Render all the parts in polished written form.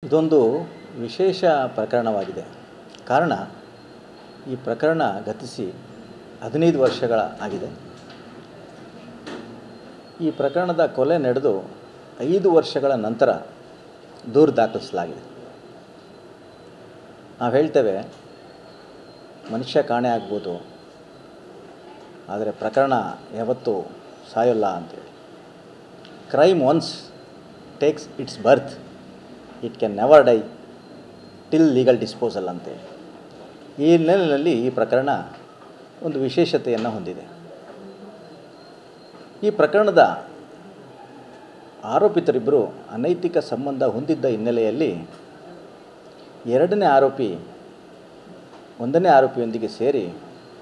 ಇದೊಂದು ವಿಶೇಷ ಪ್ರಕರಣವಾಗಿದೆ. ಕಾರಣ ಈ ಪ್ರಕರಣ ಗತಿಸಿ 15 ವರ್ಷಗಳ ಆಗಿದೆ. ಈ ಪ್ರಕರಣದ ಕೊಲೆ ನಡೆದು 5 ವರ್ಷಗಳ ನಂತರ ದೂರು ದಾಖಲಿಸಲಾಗಿದೆ. ನಾವು ಹೇಳ್ತೇವೆ ಮನುಷ್ಯ ಕಾಣೆ ಆಗ್ಬೋದು, ಆದರೆ ಪ್ರಕರಣ ಯಾವತ್ತೂ ಸಾಯೋಲ್ಲ ಅಂತೇಳಿ. Crime once takes it's birth, it can never dye till legal disposal ಅಂತೇಳಿ. ಈ ಹಿನ್ನೆಲೆಯಲ್ಲಿ ಈ ಪ್ರಕರಣ ಒಂದು ವಿಶೇಷತೆಯನ್ನು ಹೊಂದಿದೆ. ಈ ಪ್ರಕರಣದ ಆರೋಪಿತರಿಬ್ಬರು ಅನೈತಿಕ ಸಂಬಂಧ ಹೊಂದಿದ್ದ ಹಿನ್ನೆಲೆಯಲ್ಲಿ ಎರಡನೇ ಆರೋಪಿ ಒಂದನೇ ಆರೋಪಿಯೊಂದಿಗೆ ಸೇರಿ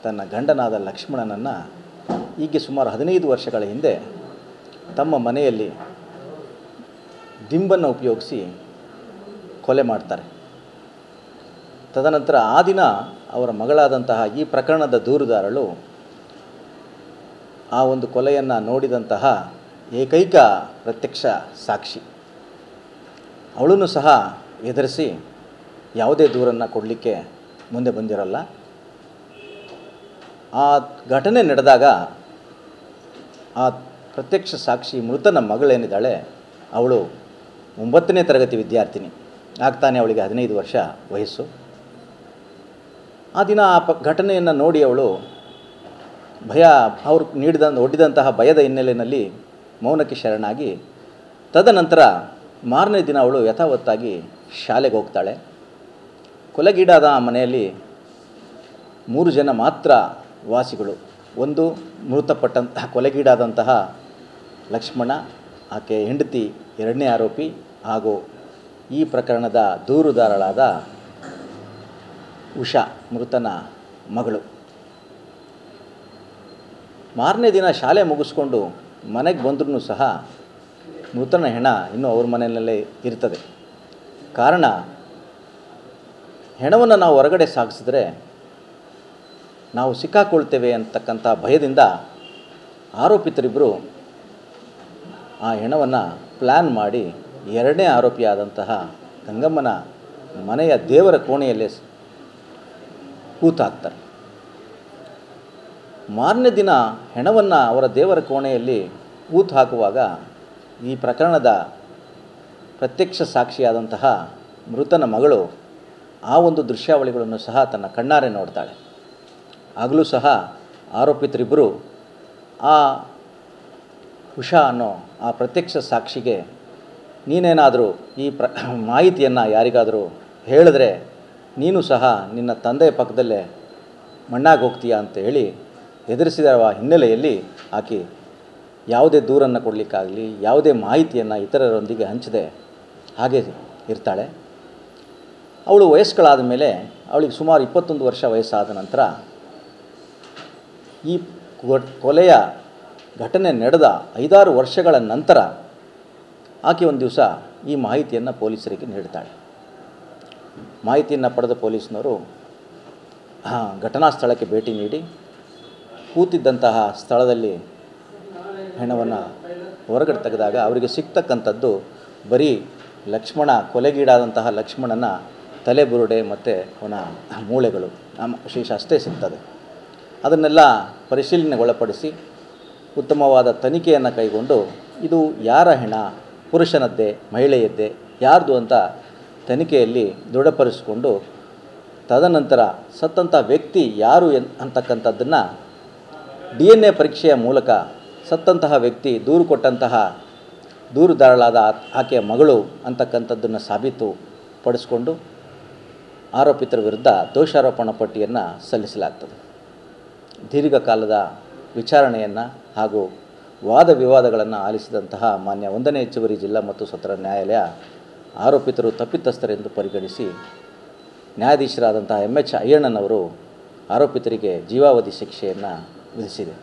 ತನ್ನ ಗಂಡನಾದ ಲಕ್ಷ್ಮಣನನ್ನು ಹೀಗೆ ಸುಮಾರು 15 ವರ್ಷಗಳ ಹಿಂದೆ ತಮ್ಮ ಮನೆಯಲ್ಲಿ ದಿಂಬನ್ನು ಉಪಯೋಗಿಸಿ ಕೊಲೆ ಮಾಡ್ತಾರೆ. ತದನಂತರ ಆ ದಿನ ಅವರ ಮಗಳಾದಂತಹ ಈ ಪ್ರಕರಣದ ದೂರುದಾರಳು ಆ ಒಂದು ಕೊಲೆಯನ್ನು ನೋಡಿದಂತಹ ಏಕೈಕ ಪ್ರತ್ಯಕ್ಷ ಸಾಕ್ಷಿ. ಅವಳನ್ನು ಸಹ ಎದುರಿಸಿ ಯಾವುದೇ ದೂರನ್ನು ಕೊಡಲಿಕ್ಕೆ ಮುಂದೆ ಬಂದಿರಲ್ಲ. ಆ ಘಟನೆ ನಡೆದಾಗ ಆ ಪ್ರತ್ಯಕ್ಷ ಸಾಕ್ಷಿ ಮೃತನ ಮಗಳೇನಿದ್ದಾಳೆ ಅವಳು 9ನೇ ತರಗತಿ ವಿದ್ಯಾರ್ಥಿನಿ, ಆಗ್ತಾನೆ ಅವಳಿಗೆ 15 ವರ್ಷ ವಯಸ್ಸು. ಆ ದಿನ ಆ ಘಟನೆಯನ್ನು ನೋಡಿ ಅವಳು ಅವರು ಒಡ್ಡಿದಂತಹ ಭಯದ ಹಿನ್ನೆಲೆಯಲ್ಲಿ ಮೌನಕ್ಕೆ ಶರಣಾಗಿ ತದನಂತರ ಮಾರನೇ ದಿನ ಅವಳು ಯಥಾವತ್ತಾಗಿ ಶಾಲೆಗೆ ಹೋಗ್ತಾಳೆ. ಕೊಲೆಗೀಡಾದ ಆ ಮನೆಯಲ್ಲಿ 3 ಜನ ಮಾತ್ರ ವಾಸಿಗಳು. ಒಂದು ಮೃತಪಟ್ಟಂತಹ ಕೊಲೆಗೀಡಾದಂತಹ ಲಕ್ಷ್ಮಣ, ಆಕೆ ಹೆಂಡತಿ ಎರಡನೇ ಆರೋಪಿ, ಹಾಗೂ ಈ ಪ್ರಕರಣದ ದೂರುದಾರಳಾದ ಉಷಾ ಮೃತನ ಮಗಳು. ಮಾರನೇ ದಿನ ಶಾಲೆ ಮುಗಿಸ್ಕೊಂಡು ಮನೆಗೆ ಬಂದ್ರೂ ಸಹ ಮೃತನ ಹೆಣ ಇನ್ನೂ ಅವ್ರ ಮನೆಯಲ್ಲೇ ಇರ್ತದೆ. ಕಾರಣ ಹೆಣವನ್ನು ನಾವು ಹೊರಗಡೆ ಸಾಗಿಸಿದ್ರೆ ನಾವು ಸಿಕ್ಕಾಕೊಳ್ತೇವೆ ಅಂತಕ್ಕಂಥ ಭಯದಿಂದ ಆರೋಪಿತರಿಬ್ಬರು ಆ ಹೆಣವನ್ನು ಪ್ಲ್ಯಾನ್ ಮಾಡಿ ಎರಡನೇ ಆರೋಪಿಯಾದಂತಹ ಗಂಗಮ್ಮನ ಮನೆಯ ದೇವರ ಕೋಣೆಯಲ್ಲೇ ಹೂತಾಕ್ತಾರೆ. ಮಾರನೇ ದಿನ ಹೆಣವನ್ನು ಅವರ ದೇವರ ಕೋಣೆಯಲ್ಲಿ ಹೂತು ಹಾಕುವಾಗ ಈ ಪ್ರಕರಣದ ಪ್ರತ್ಯಕ್ಷ ಸಾಕ್ಷಿಯಾದಂತಹ ಮೃತನ ಮಗಳು ಆ ಒಂದು ದೃಶ್ಯಾವಳಿಗಳನ್ನು ಸಹ ತನ್ನ ಕಣ್ಣಾರೆ ನೋಡ್ತಾಳೆ. ಆಗಲೂ ಸಹ ಆರೋಪಿತರಿಬ್ಬರು ಆ ಉಷಾ ಅನ್ನೋ ಆ ಪ್ರತ್ಯಕ್ಷ ಸಾಕ್ಷಿಗೆ ನೀನೇನಾದರೂ ಈ ಮಾಹಿತಿಯನ್ನು ಯಾರಿಗಾದರೂ ಹೇಳಿದ್ರೆ ನೀನು ಸಹ ನಿನ್ನ ತಂದೆಯ ಪಕ್ಕದಲ್ಲೇ ಮಣ್ಣಾಗಿ ಹೋಗ್ತೀಯಾ ಅಂತ ಹೇಳಿ ಎದುರಿಸಿದ ಹಿನ್ನೆಲೆಯಲ್ಲಿ ಆಕೆ ಯಾವುದೇ ದೂರನ್ನು ಕೊಡಲಿಕ್ಕಾಗಲಿ ಯಾವುದೇ ಮಾಹಿತಿಯನ್ನು ಇತರರೊಂದಿಗೆ ಹಂಚದೆ ಹಾಗೆ ಇರ್ತಾಳೆ. ಅವಳು ವಯಸ್ಕಳಾದ ಮೇಲೆ ಅವಳಿಗೆ ಸುಮಾರು 21 ವರ್ಷ ವಯಸ್ಸಾದ ನಂತರ ಈ ಕೊಲೆಯ ಘಟನೆ ನಡೆದ 5-6 ವರ್ಷಗಳ ನಂತರ ಆಕೆ ಒಂದು ದಿವಸ ಈ ಮಾಹಿತಿಯನ್ನು ಪೊಲೀಸರಿಗೆ ನೀಡ್ತಾಳೆ. ಮಾಹಿತಿಯನ್ನು ಪಡೆದ ಪೊಲೀಸ್ನವರು ಘಟನಾ ಸ್ಥಳಕ್ಕೆ ಭೇಟಿ ನೀಡಿ ಕೂತಿದ್ದಂತಹ ಸ್ಥಳದಲ್ಲಿ ಹೆಣವನ್ನು ಹೊರಗಡೆ ತೆಗೆದಾಗ ಅವರಿಗೆ ಸಿಗ್ತಕ್ಕಂಥದ್ದು ಬರೀ ಕೊಲೆಗೀಡಾದಂತಹ ಲಕ್ಷ್ಮಣನ ತಲೆಬುರುಡೆ ಮತ್ತು ಅವನ ಮೂಳೆಗಳು, ಶೇಷ ಅಷ್ಟೇ ಸಿಗ್ತದೆ. ಅದನ್ನೆಲ್ಲ ಪರಿಶೀಲನೆಗೊಳಪಡಿಸಿ ಉತ್ತಮವಾದ ತನಿಖೆಯನ್ನು ಕೈಗೊಂಡು ಇದು ಯಾರ ಹೆಣ, ಪುರುಷನದ್ದೇ ಮಹಿಳೆಯದ್ದೇ ಯಾರ್ದು ಅಂತ ತನಿಖೆಯಲ್ಲಿ ದೃಢಪಡಿಸಿಕೊಂಡು ತದನಂತರ ಸತ್ತಂಥ ವ್ಯಕ್ತಿ ಯಾರು ಅಂತಕ್ಕಂಥದ್ದನ್ನು DNA ಪರೀಕ್ಷೆಯ ಮೂಲಕ ಸತ್ತಂತಹ ವ್ಯಕ್ತಿ ದೂರು ಕೊಟ್ಟಂತಹ ದೂರುದಾರಳಾದ ಆಕೆಯ ಮಗಳು ಅಂತಕ್ಕಂಥದ್ದನ್ನು ಸಾಬೀತುಪಡಿಸಿಕೊಂಡು ಆರೋಪಿತರ ವಿರುದ್ಧ ದೋಷಾರೋಪಣಾ ಪಟ್ಟಿಯನ್ನು ಸಲ್ಲಿಸಲಾಗ್ತದೆ. ದೀರ್ಘಕಾಲದ ವಿಚಾರಣೆಯನ್ನು ಹಾಗೂ ವಾದ ವಿವಾದಗಳನ್ನು ಆಲಿಸಿದಂತಹ ಮಾನ್ಯ 1ನೇ ಹೆಚ್ಚುವರಿ ಜಿಲ್ಲಾ ಮತ್ತು ಸತ್ರ ನ್ಯಾಯಾಲಯ ಆರೋಪಿತರು ತಪ್ಪಿತಸ್ಥರೆಂದು ಪರಿಗಣಿಸಿ ನ್ಯಾಯಾಧೀಶರಾದಂತಹ MH ಅಯ್ಯಣ್ಣನವರು ಆರೋಪಿತರಿಗೆ ಜೀವಾವಧಿ ಶಿಕ್ಷೆಯನ್ನು ವಿಧಿಸಿದೆ.